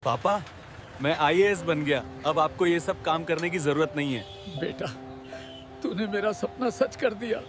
पापा, मैं आईएएस बन गया। अब आपको ये सब काम करने की जरूरत नहीं है। बेटा, तूने मेरा सपना सच कर दिया।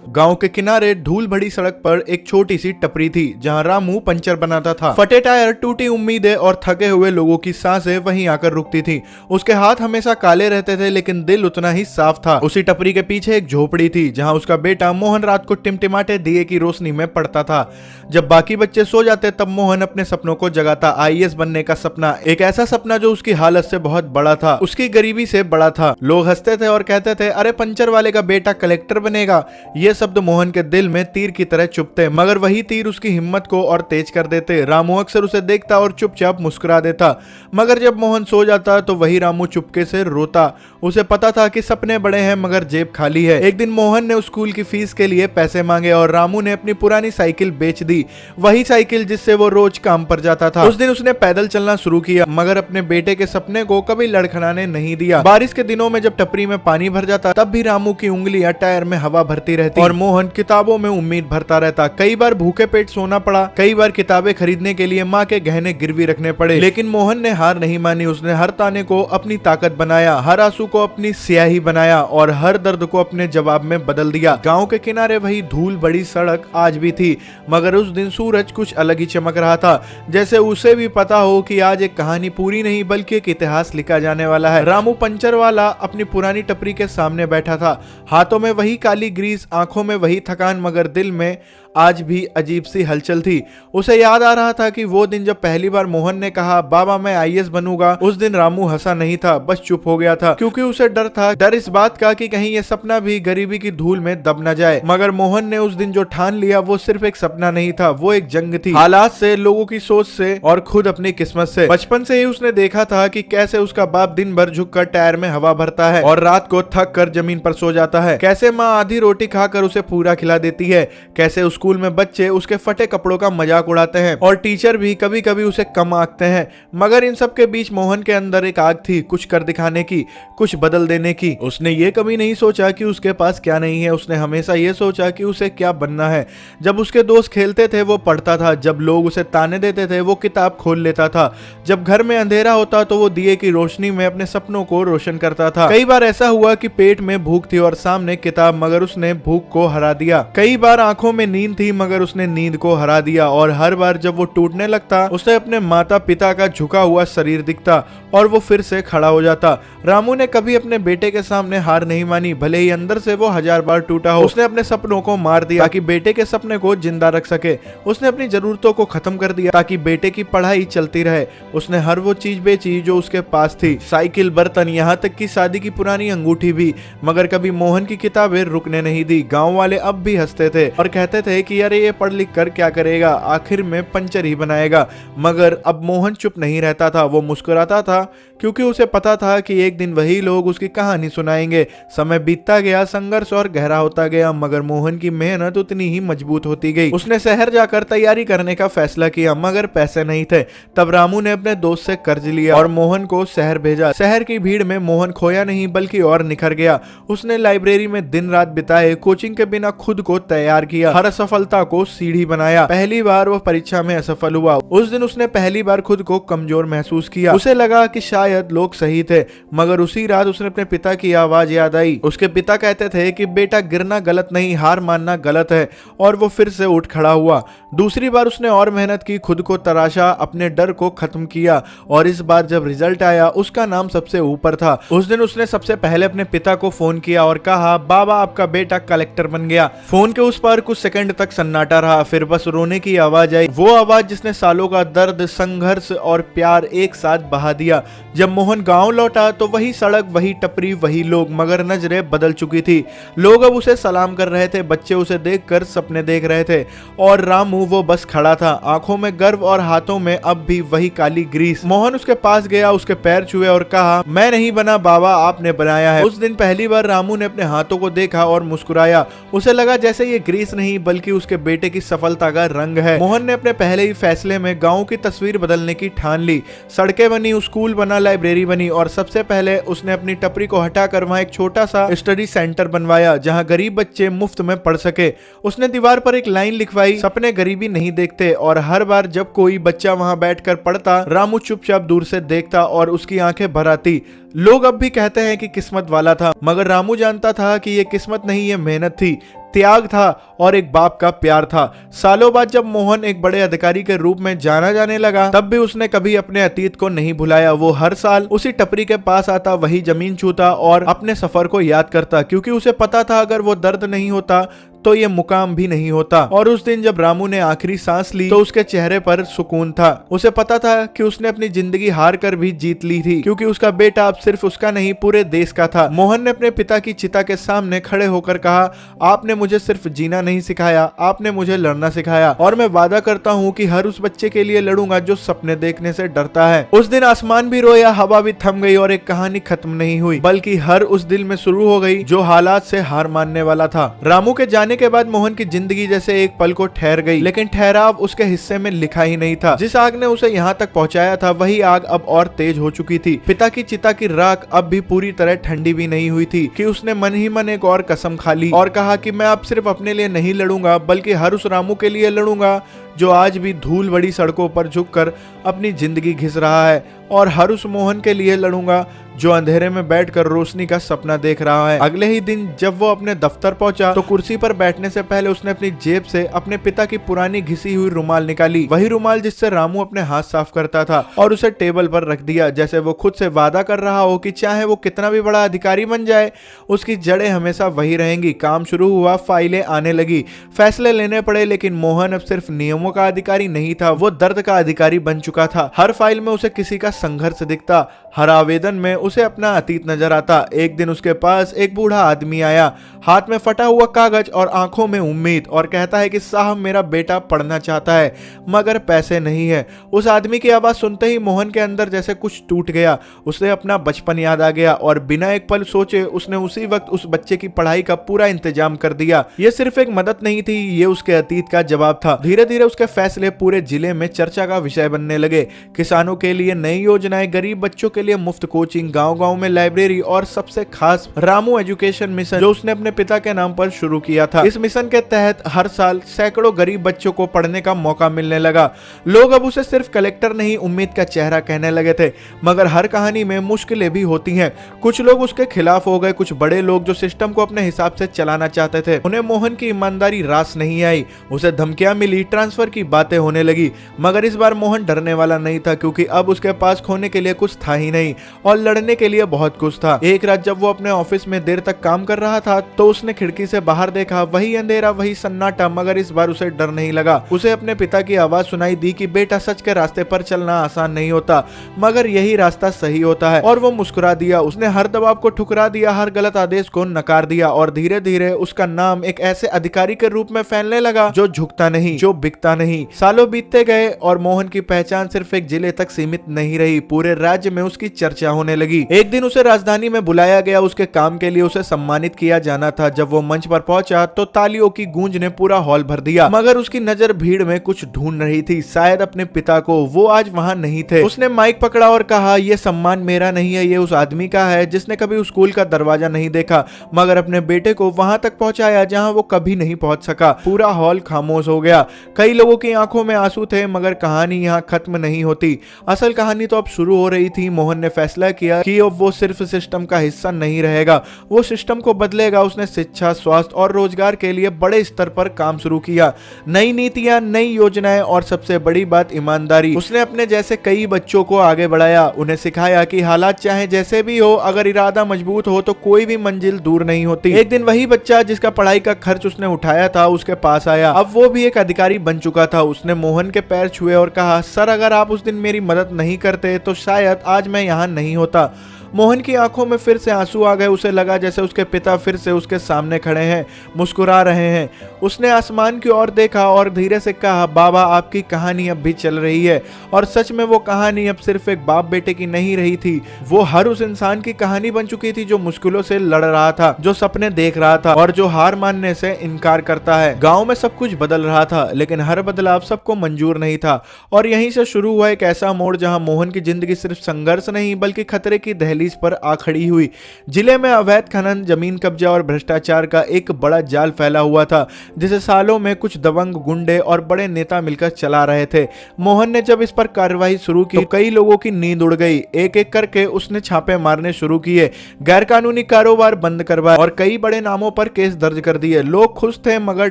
गांव के किनारे धूल भरी सड़क पर एक छोटी सी टपरी थी जहां रामू पंचर बनाता था। फटे टायर, टूटी उम्मीदें और थके हुए लोगों की सांसें वहीं आकर रुकती थी। उसके हाथ हमेशा काले रहते थे लेकिन दिल उतना ही साफ था। उसी टपरी के पीछे एक झोपड़ी थी जहां उसका बेटा मोहन रात को टिमटिमाते दिए की रोशनी में पढ़ता था। जब बाकी बच्चे सो जाते तब मोहन अपने सपनों को जगाता। आईएएस बनने का सपना, एक ऐसा सपना जो उसकी हालत से बहुत बड़ा था, उसकी गरीबी से बड़ा था। लोग हंसते थे और कहते थे, अरे पंचर वाले का बेटा कलेक्टर बनेगा। ये शब्द मोहन के दिल में तीर की तरह चुभते, मगर वही तीर उसकी हिम्मत को और तेज कर देते। रामू अक्सर उसे देखता और चुपचाप मुस्कुरा देता, मगर जब मोहन सो जाता तो वही रामू चुपके से रोता। उसे पता था कि सपने बड़े हैं मगर जेब खाली है। एक दिन मोहन ने स्कूल की फीस के लिए पैसे मांगे और रामू ने अपनी पुरानी साइकिल बेच दी, वही साइकिल जिससे वो रोज काम पर जाता था। उस दिन उसने पैदल चलना शुरू किया मगर अपने बेटे के सपने को कभी लड़खड़ाने नहीं दिया। बारिश के दिनों में जब टपरी में पानी भर जाता तब भी रामू की उंगलियां टायर में हवा भरती रहती और मोहन किताबों में उम्मीद भरता रहता। कई बार भूखे पेट सोना पड़ा, कई बार किताबें खरीदने के लिए माँ के गहने गिरवी रखने पड़े, लेकिन मोहन ने हार नहीं मानी। उसने हर ताने को अपनी ताकत बनाया, हर आंसू को अपनी स्याही बनाया और हर दर्द को अपने जवाब में बदल दिया। गांव के किनारे वही धूल बड़ी सड़क आज भी थी, मगर उस दिन सूरज कुछ अलग ही चमक रहा था, जैसे उसे भी पता हो कि आज एक कहानी पूरी नहीं बल्कि एक इतिहास लिखा जाने वाला है। रामू पंचर वाला अपनी पुरानी टपरी के सामने बैठा था, हाथों में वही काली ग्रीस, आंखों में वही थकान, मगर दिल में आज भी अजीब सी हलचल थी। उसे याद आ रहा था कि वो दिन जब पहली बार मोहन ने कहा, बाबा मैं आईएएस बनूंगा। उस दिन रामू हंसा नहीं था, बस चुप हो गया था, क्योंकि उसे डर था, डर इस बात का कि कहीं ये सपना भी गरीबी की धूल में दब न जाए। मगर मोहन ने उस दिन जो ठान लिया वो सिर्फ एक सपना नहीं था, वो एक जंग थी, हालात से, लोगों की सोच से और खुद अपनी किस्मत से। बचपन से ही उसने देखा था कि कैसे उसका बाप दिन भर झुककर टायर में हवा भरता है और रात को थक कर जमीन पर सो जाता है, कैसे माँ आधी रोटी खाकर उसे पूरा खिला देती है, कैसे स्कूल में बच्चे उसके फटे कपड़ों का मजाक उड़ाते हैं और टीचर भी कभी कभी उसे कम आंकते हैं। मगर इन सब के बीच मोहन के अंदर एक आग थी, कुछ कर दिखाने की, कुछ बदल देने की। उसने ये कभी नहीं सोचा कि उसके पास क्या नहीं है, उसने हमेशा ये सोचा कि उसे क्या बनना है। जब उसके दोस्त खेलते थे वो पढ़ता था, जब लोग उसे ताने देते थे वो किताब खोल लेता था, जब घर में अंधेरा होता तो वो दिए की रोशनी में अपने सपनों को रोशन करता था। कई बार ऐसा हुआ कि पेट में भूख थी और सामने किताब, मगर उसने भूख को हरा दिया। कई बार आंखों में नींद थी मगर उसने नींद को हरा दिया, और हर बार जब वो टूटने लगता उसे अपने माता पिता का झुका हुआ शरीर दिखता और वो फिर से खड़ा हो जाता। रामू ने कभी अपने बेटे के सामने हार नहीं मानी, भले ही अंदर से वो 1000 बार टूटा हो। उसने अपने सपनों को मार दिया ताकि बेटे के सपने को जिंदा रख सके। उसने अपनी जरूरतों को खत्म कर दिया ताकि बेटे की पढ़ाई चलती रहे। उसने हर वो चीज बेची जो उसके पास थी, साइकिल, बर्तन, यहाँ तक कि शादी की पुरानी अंगूठी भी, मगर कभी मोहन की किताबें रुकने नहीं दी। गाँव वाले अब भी हंसते थे और कहते थे कि अरे ये पढ़ लिख कर क्या करेगा, आखिर में पंचर ही बनाएगा। मगर अब मोहन चुप नहीं रहता था, वो मुस्कुराता था, क्योंकि उसे पता था कि एक दिन वही लोग उसकी कहानी सुनाएंगे। समय बीतता गया, संघर्ष और गहरा होता गया, मगर मोहन की मेहनत उतनी ही मजबूत होती गई। उसने शहर जाकर तैयारी करने का फैसला किया, मगर पैसे नहीं थे। तब रामू ने अपने दोस्त से कर्ज लिया और मोहन को शहर भेजा। शहर की भीड़ में मोहन खोया नहीं बल्कि और निखर गया। उसने लाइब्रेरी में दिन रात बिताए, कोचिंग के बिना खुद को तैयार किया, हर असफलता को सीढ़ी बनाया। पहली बार वो परीक्षा में असफल हुआ। उस दिन उसने पहली बार खुद को कमजोर महसूस किया। उसे लगा कि शायद लोग सही थे, मगर उसी रात उसने अपने पिता की आवाज याद आई। उसके पिता कहते थे कि बेटा, गिरना गलत नहीं, हार मानना गलत है, और वो फिर से उठ खड़ा हुआ। दूसरी बार उसने और मेहनत की, खुद को तराशा, अपने डर को खत्म किया, और इस बार जब रिजल्ट आया उसका नाम सबसे ऊपर था। उस दिन उसने सबसे पहले अपने पिता को फोन किया और कहा, बाबा आपका बेटा कलेक्टर बन गया। फोन के उस पार कुछ सेकंड तक सन्नाटा रहा, फिर बस रोने की आवाज आई, वो आवाज जिसने सालों का दर्द, संघर्ष और प्यार एक साथ बहा दिया। जब मोहन गांव लौटा तो वही सड़क, वही टपरी, वही लोग, मगर नजरें बदल चुकी थी। लोग अब उसे सलाम कर रहे थे, बच्चे उसे देखकर सपने देख रहे थे, और रामू वो बस खड़ा था, आंखों में गर्व और हाथों में अब भी वही काली ग्रीस। मोहन उसके पास गया, उसके पैर छुए और कहा, मैं नहीं बना बाबा, आपने बनाया है। उस दिन पहली बार रामू ने अपने हाथों को देखा और मुस्कुराया। उसे लगा जैसे ये ग्रीस नहीं बल्कि बल्कि उसके बेटे की सफलता का रंग है। मोहन ने अपने पहले ही फैसले में गाँव की तस्वीर बदलने की ठान ली। सड़कें बनी, स्कूल बना, लाइब्रेरी बनी और सबसे पहले उसने अपनी टपरी को हटाकर वहां एक छोटा सा स्टडी सेंटर बनवाया जहां गरीब बच्चे मुफ्त में पढ़ सके। उसने दीवार पर एक लाइन लिखवाई, सपने गरीबी नहीं देखते, और हर बार जब कोई बच्चा वहां बैठकर पढ़ता, रामू चुपचाप दूर से देखता और उसकी आंखें भर आती। लोग अब भी कहते हैं कि किस्मत वाला था, मगर रामू जानता था कि ये किस्मत नहीं, ये मेहनत थी, त्याग था और एक बाप का प्यार था। सालों बाद जब मोहन एक बड़े अधिकारी के रूप में जाना जाने लगा, तब भी उसने कभी अपने अतीत को नहीं भुलाया। वो हर साल उसी टपरी के पास आता, वही जमीन छूता और अपने सफर को याद करता, क्योंकि उसे पता था अगर वो दर्द नहीं होता तो ये मुकाम भी नहीं होता। और उस दिन जब रामू ने आखिरी सांस ली तो उसके चेहरे पर सुकून था। उसे पता था कि उसने अपनी जिंदगी हार कर भी जीत ली थी, क्योंकि उसका बेटा अब सिर्फ उसका नहीं पूरे देश का था। मोहन ने अपने पिता की चिता के सामने खड़े होकर कहा, आपने मुझे सिर्फ जीना नहीं सिखाया, आपने मुझे लड़ना सिखाया, और मैं वादा करता हूँ कि हर उस बच्चे के लिए लड़ूंगा जो सपने देखने से डरता है। उस दिन आसमान भी रोया, हवा भी थम गई और एक कहानी खत्म नहीं हुई, बल्कि हर उस दिल में शुरू हो गई जो हालात से हार मानने वाला था। रामू के जाने के बाद मोहन की जिंदगी जैसे एक पल को ठहर गई, लेकिन ठहराव उसके हिस्से में लिखा ही नहीं था। जिस आग ने उसे यहाँ तक पहुंचाया था, वही आग अब और तेज हो चुकी थी। पिता की चिता की राख अब भी पूरी तरह ठंडी भी नहीं हुई थी कि उसने मन ही मन एक और कसम खा ली और कहा कि मैं अब सिर्फ अपने लिए नहीं लड़ूंगा, बल्कि हर उस रामू के लिए लड़ूंगा जो आज भी धूल भरी सड़कों पर झुककर अपनी जिंदगी घिस रहा है, और हर उस मोहन के लिए लड़ूंगा जो अंधेरे में बैठकर रोशनी का सपना देख रहा है। अगले ही दिन जब वो अपने दफ्तर पहुंचा तो कुर्सी पर बैठने से पहले उसने अपनी जेब से अपने पिता की पुरानी घिसी हुई रुमाल निकाली, वही रुमाल जिससे रामू अपने हाथ साफ करता था, और उसे टेबल पर रख दिया, जैसे वो खुद से वादा कर रहा हो कि चाहे वो कितना भी बड़ा अधिकारी बन जाए, उसकी जड़ें हमेशा वही रहेंगी। काम शुरू हुआ, फाइलें आने लगी, फैसले लेने पड़े, लेकिन मोहन अब सिर्फ नियमों का अधिकारी नहीं था, वो दर्द का अधिकारी बन चुका था। हर फाइल में उसे किसी का संघर्ष दिखता, हर आवेदन में उसे अपना अतीत नजर आता। एक दिन उसके पास एक बूढ़ा आदमी आया, हाथ में फटा हुआ कागज और आंखों में उम्मीद, और कहता है कि साहब मेरा बेटा पढ़ना चाहता है मगर पैसे नहीं है। उस आदमी की आवाज सुनते ही मोहन के अंदर जैसे कुछ टूट गया। उसे अपना बचपन याद आ गया और बिना एक पल सोचे उसने उसी वक्त उस बच्चे की पढ़ाई का पूरा इंतजाम कर दिया। ये सिर्फ एक मदद नहीं थी, ये उसके अतीत का जवाब था। धीरे धीरे उसके फैसले पूरे जिले में चर्चा का विषय बनने लगे। किसानों के लिए नई योजनाएं, गरीब बच्चों के लिए मुफ्त कोचिंग, गांव-गांव में लाइब्रेरी, और सबसे खास रामू एजुकेशन मिशन जो उसने अपने पिता के नाम पर शुरू किया था। इस मिशन के तहत हर साल सैकड़ों गरीब बच्चों को पढ़ने का मौका मिलने लगा। लोग अब उसे सिर्फ कलेक्टर नहीं, उम्मीद का चेहरा कहने लगे थे। मगर हर कहानी में मुश्किलें भी होती हैं। कुछ लोग उसके खिलाफ हो गए, कुछ बड़े लोग जो सिस्टम को अपने हिसाब से चलाना चाहते थे। उन्हें मोहन की ईमानदारी रास नहीं आई, उसे धमकियां मिली, ट्रांसफर की बातें होने लगी। मगर इस बार मोहन डरने वाला नहीं था, क्योंकि अब उसके पास खोने के लिए कुछ था ही नहीं और लड़ने के लिए बहुत कुछ था। एक रात जब वो अपने ऑफिस में देर तक काम कर रहा था तो उसने खिड़की से बाहर देखा, वही अंधेरा, वही सन्नाटा, मगर इस बार उसे डर नहीं लगा। उसे अपने पिता की आवाज सुनाई दी कि बेटा, सच के रास्ते पर चलना आसान नहीं होता, मगर यही रास्ता सही होता है। और वो मुस्कुरा दिया। उसने हर दबाव को ठुकरा दिया, हर गलत आदेश को नकार दिया, और धीरे धीरे उसका नाम एक ऐसे अधिकारी के रूप में फैलने लगा जो झुकता नहीं, जो बिकता नहीं। सालों बीतते गए और मोहन की पहचान सिर्फ एक जिले तक सीमित नहीं रही, पूरे राज्य में उसकी चर्चा होने लगी। एक दिन उसे राजधानी में बुलाया गया, उसके काम के लिए उसे सम्मानित किया जाना था। जब वो मंच पर पहुंचा तो तालियों की गूंज ने पूरा हॉल भर दिया, मगर उसकी नजर भीड़ में कुछ ढूंढ रही थी, शायद अपने पिता को। वो आज वहां नहीं थे। उसने माइक पकड़ा और कहा, यह सम्मान मेरा नहीं है, ये उस आदमी का है जिसने कभी उस स्कूल का दरवाजा नहीं देखा, मगर अपने बेटे को वहां तक पहुंचाया जहां वो कभी नहीं पहुंच सका। पूरा हॉल खामोश हो गया। कई लोगों की आंखों में आंसू थे, मगर कहानी यहाँ खत्म नहीं होती। असल कहानी तो अब शुरू हो रही थी। मोहन ने फैसला किया कि अब वो सिर्फ सिस्टम का हिस्सा नहीं रहेगा, वो सिस्टम को बदलेगा। उसने शिक्षा, स्वास्थ्य और रोजगार के लिए बड़े स्तर पर काम शुरू किया। नई नीतियां, नई योजनाएं और सबसे बड़ी बात ईमानदारी। उसने अपने जैसे कई बच्चों को आगे बढ़ाया, उन्हें सिखाया कि हालात चाहे जैसे भी हो, अगर इरादा मजबूत हो तो कोई भी मंजिल दूर नहीं होती। एक दिन वही बच्चा जिसका पढ़ाई का खर्च उसने उठाया था उसके पास आया। अब वो भी एक अधिकारी बन चुका था। उसने मोहन के पैर छुए और कहा, सर, अगर आप उस दिन मेरी मदद नहीं करते तो शायद आज मैं यहाँ नहीं होता। मोहन की आंखों में फिर से आंसू आ गए। उसे लगा जैसे उसके पिता फिर से उसके सामने खड़े हैं, मुस्कुरा रहे हैं। उसने आसमान की ओर देखा और धीरे से कहा, बाबा आपकी कहानी अब भी चल रही है। और सच में वो कहानी अब सिर्फ एक बाप बेटे की नहीं रही थी, वो हर उस इंसान की कहानी बन चुकी थी जो मुश्किलों से लड़ रहा था, जो सपने देख रहा था और जो हार मानने से इनकार करता है। गांव में सब कुछ बदल रहा था, लेकिन हर बदलाव सबको मंजूर नहीं था। और यहीं से शुरू हुआ एक ऐसा मोड़ जहां मोहन की जिंदगी सिर्फ संघर्ष नहीं बल्कि खतरे की दहलीज पर आ खड़ी हुई। जिले में अवैध खनन, जमीन कब्जा और भ्रष्टाचार का एक बड़ा जाल फैला हुआ था, जिसे सालों में कुछ दबंग गुंडे और बड़े नेता मिलकर चला रहे थे। मोहन ने जब इस पर कार्रवाई शुरू की तो कई लोगों की नींद उड़ गई। एक एक करके उसने छापे मारने शुरू किए, गैरकानूनी कारोबार बंद करवाए और कई बड़े नामों पर केस दर्ज कर दिए। लोग खुश थे मगर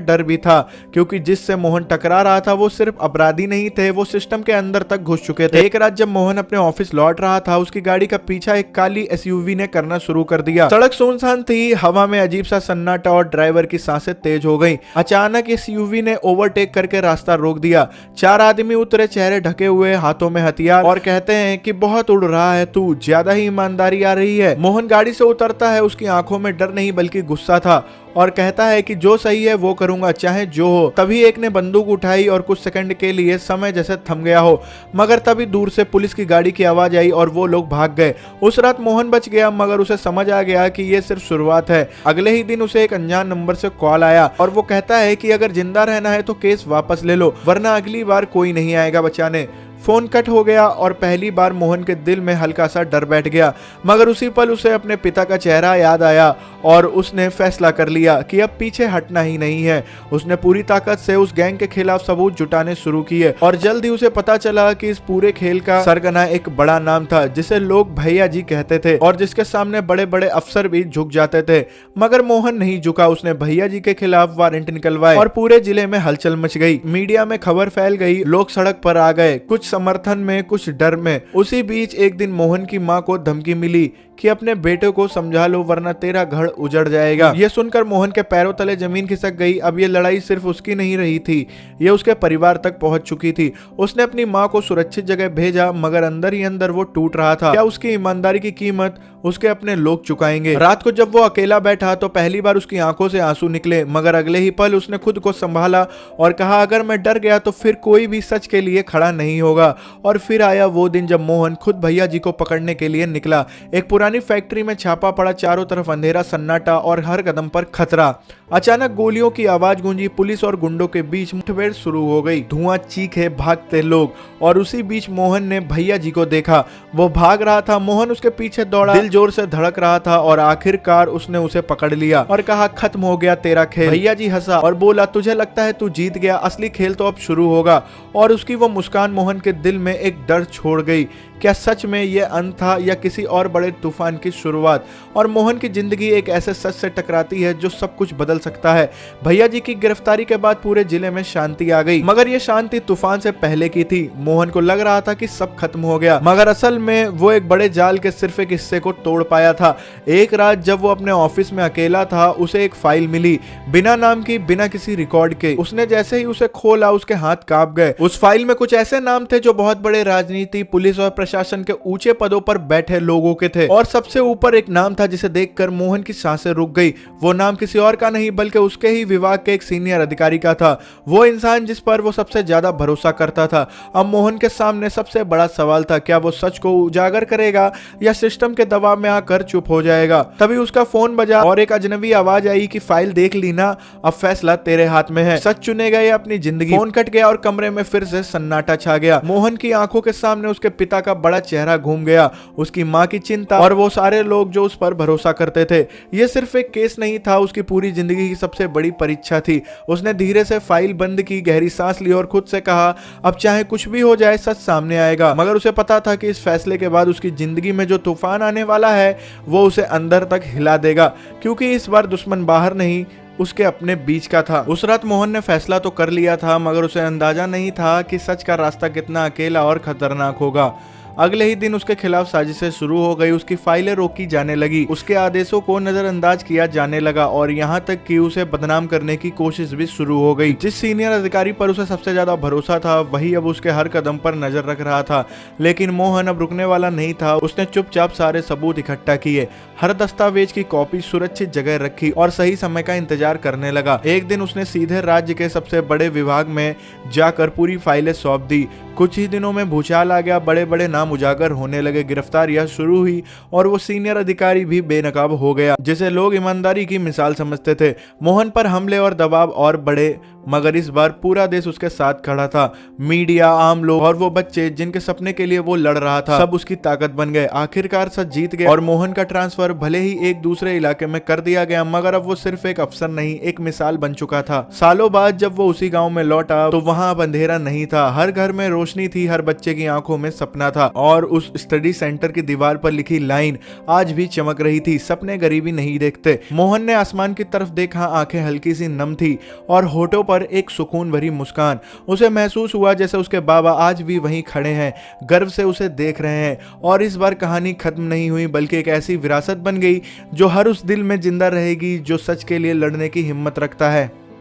डर भी था, क्योंकि जिससे मोहन टकरा रहा था वो सिर्फ अपराधी नहीं थे, वो सिस्टम के अंदर तक घुस चुके थे। एक रात जब मोहन अपने ऑफिस लौट रहा था, उसकी गाड़ी का पीछा एक काली एसयूवी ने करना शुरू कर दिया। सड़क सुनसान थी, हवा में अजीब सा सन्नाटा और ड्राइवर की सांसें तेज हो गईं। अचानक एसयूवी ने ओवरटेक करके रास्ता रोक दिया। 4 आदमी उतरे, चेहरे ढके हुए, हाथों में हथियार, और कहते हैं कि बहुत उड़ रहा है तू, ज्यादा ही ईमानदारी आ रही है। मोहन गाड़ी से उतरता है, उसकी आंखों में डर नहीं बल्कि गुस्सा था, और कहता है कि जो सही है वो करूंगा, चाहे जो हो। तभी एक ने बंदूक उठाई और कुछ सेकंड के लिए समय जैसे थम गया हो, मगर तभी दूर से पुलिस की गाड़ी की आवाज आई और वो लोग भाग गए। उस रात मोहन बच गया, मगर उसे समझ आ गया कि ये सिर्फ शुरुआत है। अगले ही दिन उसे एक अनजान नंबर से कॉल आया और वो कहता है कि अगर जिंदा रहना है तो केस वापस ले लो, वरना अगली बार कोई नहीं आएगा बचाने। फोन कट हो गया और पहली बार मोहन के दिल में हल्का सा डर बैठ गया, मगर उसी पल उसे अपने पिता का चेहरा याद आया और उसने फैसला कर लिया कि अब पीछे हटना ही नहीं है। उसने पूरी ताकत से उस गैंग के खिलाफ सबूत जुटाने शुरू किए और जल्द ही उसे पता चला कि इस पूरे खेल का सरगना एक बड़ा नाम था, जिसे लोग भैया जी कहते थे और जिसके सामने बड़े बड़े अफसर भी झुक जाते थे। मगर मोहन नहीं झुका, उसने भैया जी के खिलाफ वारंट निकलवाए और पूरे जिले में हलचल मच गई। मीडिया में खबर फैल गई, लोग सड़क पर आ गए, कुछ समर्थन में, कुछ डर में। उसी बीच एक दिन मोहन की मां को धमकी मिली कि अपने बेटे को समझा लो वरना तेरा घर उजड़ जाएगा। यह सुनकर मोहन के पैरों तले जमीन खिसक गई। अब ये लड़ाई सिर्फ उसकी नहीं रही थी, ये उसके परिवार तक पहुंच चुकी थी। उसने अपनी मां को सुरक्षित जगह भेजा, मगर अंदर ही अंदर वो टूट रहा था। क्या उसकी ईमानदारी की कीमत उसके अपने लोग चुकाएंगे? रात को जब वो अकेला बैठा तो पहली बार उसकी आंखों से आंसू निकले, मगर अगले ही पल उसने खुद को संभाला और कहा, अगर मैं डर गया तो फिर कोई भी सच के लिए खड़ा नहीं होगा। और फिर आया वो दिन जब मोहन खुद भैया जी को पकड़ने के लिए निकला। एक पुरानी फैक्ट्री में छापा पड़ा, चारों तरफ अंधेरा, सन्नाटा और हर कदम पर खतरा। अचानक गोलियों की आवाज गूंजी, पुलिस और गुंडों के बीच मुठभेड़ शुरू हो गई। धुआं, चीखे, भागते लोग, और उसी बीच मोहन ने भैया जी को देखा। वो भाग रहा था, मोहन उसके पीछे दौड़ा, दिल जोर से धड़क रहा था और आखिरकार उसने उसे पकड़ लिया और कहा, खत्म हो गया तेरा खेल। भैया जी हंसा और बोला, तुझे लगता है तू जीत गया, असली खेल तो अब शुरू होगा। और उसकी वो मुस्कान मोहन के दिल में एक डर छोड़ गई। क्या सच में ये अंत था या किसी और बड़े तूफान की शुरुआत? और मोहन की जिंदगी एक ऐसे सच से टकराती है जो सब कुछ बदल सकता है। भैया जी की गिरफ्तारी के बाद पूरे जिले में शांति आ गई, मगर ये शांति तूफान से पहले की थी। मोहन को लग रहा था कि सब खत्म हो गया, मगर असल में वो एक बड़े जाल के सिर्फ एक हिस्से को तोड़ पाया था। एक रात जब वो अपने ऑफिस में अकेला था, उसे एक फाइल मिली, बिना नाम की, बिना किसी रिकॉर्ड के। उसने जैसे ही उसे खोला, उसके हाथ कांप गए। उस फाइल में कुछ ऐसे नाम थे जो बहुत बड़े राजनीति, पुलिस और प्रशासन के ऊंचे पदों पर बैठे लोगों के थे, और सबसे ऊपर एक नाम था जिसे देखकर मोहन की सांसें रुक गई। वो नाम किसी और का नहीं बल्कि उसके ही विभाग के एक सीनियर अधिकारी का था, वो इंसान जिस पर वो सबसे ज्यादा भरोसा करता था। अब मोहन के सामने सबसे बड़ा सवाल था, क्या वो सच को उजागर करेगा या सिस्टम के दबाव में आकर चुप हो जाएगा? तभी उसका फोन बजा और एक अजनबी आवाज आई कि फाइल देख ली ना, अब फैसला तेरे हाथ में है, सच चुनेगा या अपनी जिंदगी। फोन कट गया और कमरे में फिर से सन्नाटा छा गया। मोहन की आंखों के सामने उसके पिता का बड़ा चेहरा घूम गया, उसकी मां की चिंता और वो सारे लोग जो उस पर भरोसा करते थे। ये सिर्फ एक केस नहीं था, उसकी पूरी जिंदगी की सबसे बड़ी परीक्षा थी। उसने धीरे से फाइल बंद की, गहरी सांस ली और खुद से कहा, अब चाहे कुछ भी हो जाए सच सामने आएगा। मगर उसे पता था कि इस फैसले के बाद उसकी जिंदगी में जो तूफान आने वाला है वो उसे अंदर तक हिला देगा, क्योंकि इस बार दुश्मन बाहर नहीं, उसके अपने बीच का था। उस रात मोहन ने फैसला तो कर लिया था, मगर उसे अंदाजा नहीं था कि सच का रास्ता कितना अकेला और खतरनाक होगा। अगले ही दिन उसके खिलाफ साजिशें शुरू हो गई, उसकी फाइलें रोकी जाने लगी, उसके आदेशों को नजरअंदाज किया जाने लगा और यहाँ तक कि उसे बदनाम करने की कोशिश भी शुरू हो गई। जिस सीनियर अधिकारी पर उसे सबसे ज्यादा भरोसा था वही अब उसके हर कदम पर नजर रख रहा था। लेकिन मोहन अब रुकने वाला नहीं था। उसने चुपचाप सारे सबूत इकट्ठा किए, हर दस्तावेज की कॉपी सुरक्षित जगह रखी और सही समय का इंतजार करने लगा। एक दिन उसने सीधे राज्य के सबसे बड़े विभाग में जाकर पूरी फाइलें सौंप दी। कुछ ही दिनों में भूचाल आ गया, बड़े बड़े नाम उजागर होने लगे, गिरफ्तारियां शुरू हुई और वो सीनियर अधिकारी भी बेनकाब हो गया जिसे लोग ईमानदारी की मिसाल समझते थे। मोहन पर हमले और दबाव और बढ़े, मगर इस बार पूरा देश उसके साथ खड़ा था। मीडिया, आम लोग और वो बच्चे जिनके सपने के लिए वो लड़ रहा था, सब उसकी ताकत बन गए। आखिरकार सच जीत गए और मोहन का ट्रांसफर भले ही एक दूसरे इलाके में कर दिया गया, मगर अब वो सिर्फ एक अफसर नहीं, एक मिसाल बन चुका था। सालों बाद जब वो उसी गांव में लौटा तो वहां अब अंधेरा नहीं था, हर घर में रोशनी थी, हर बच्चे की आंखों में सपना था और उस स्टडी सेंटर की दीवार पर लिखी लाइन आज भी चमक रही थी, सपने गरीबी नहीं देखते। मोहन ने आसमान की तरफ देखा, आंखें हल्की सी नम थी और होठों पर एक सुकून भरी मुस्कान। उसे महसूस हुआ जैसे उसके बाबा आज भी वहीं खड़े हैं, गर्व से उसे देख रहे हैं। और इस बार कहानी खत्म नहीं हुई, बल्कि एक ऐसी विरासत बन गई जो हर उस दिल में जिंदा रहेगी जो सच के लिए लड़ने की हिम्मत रखता है।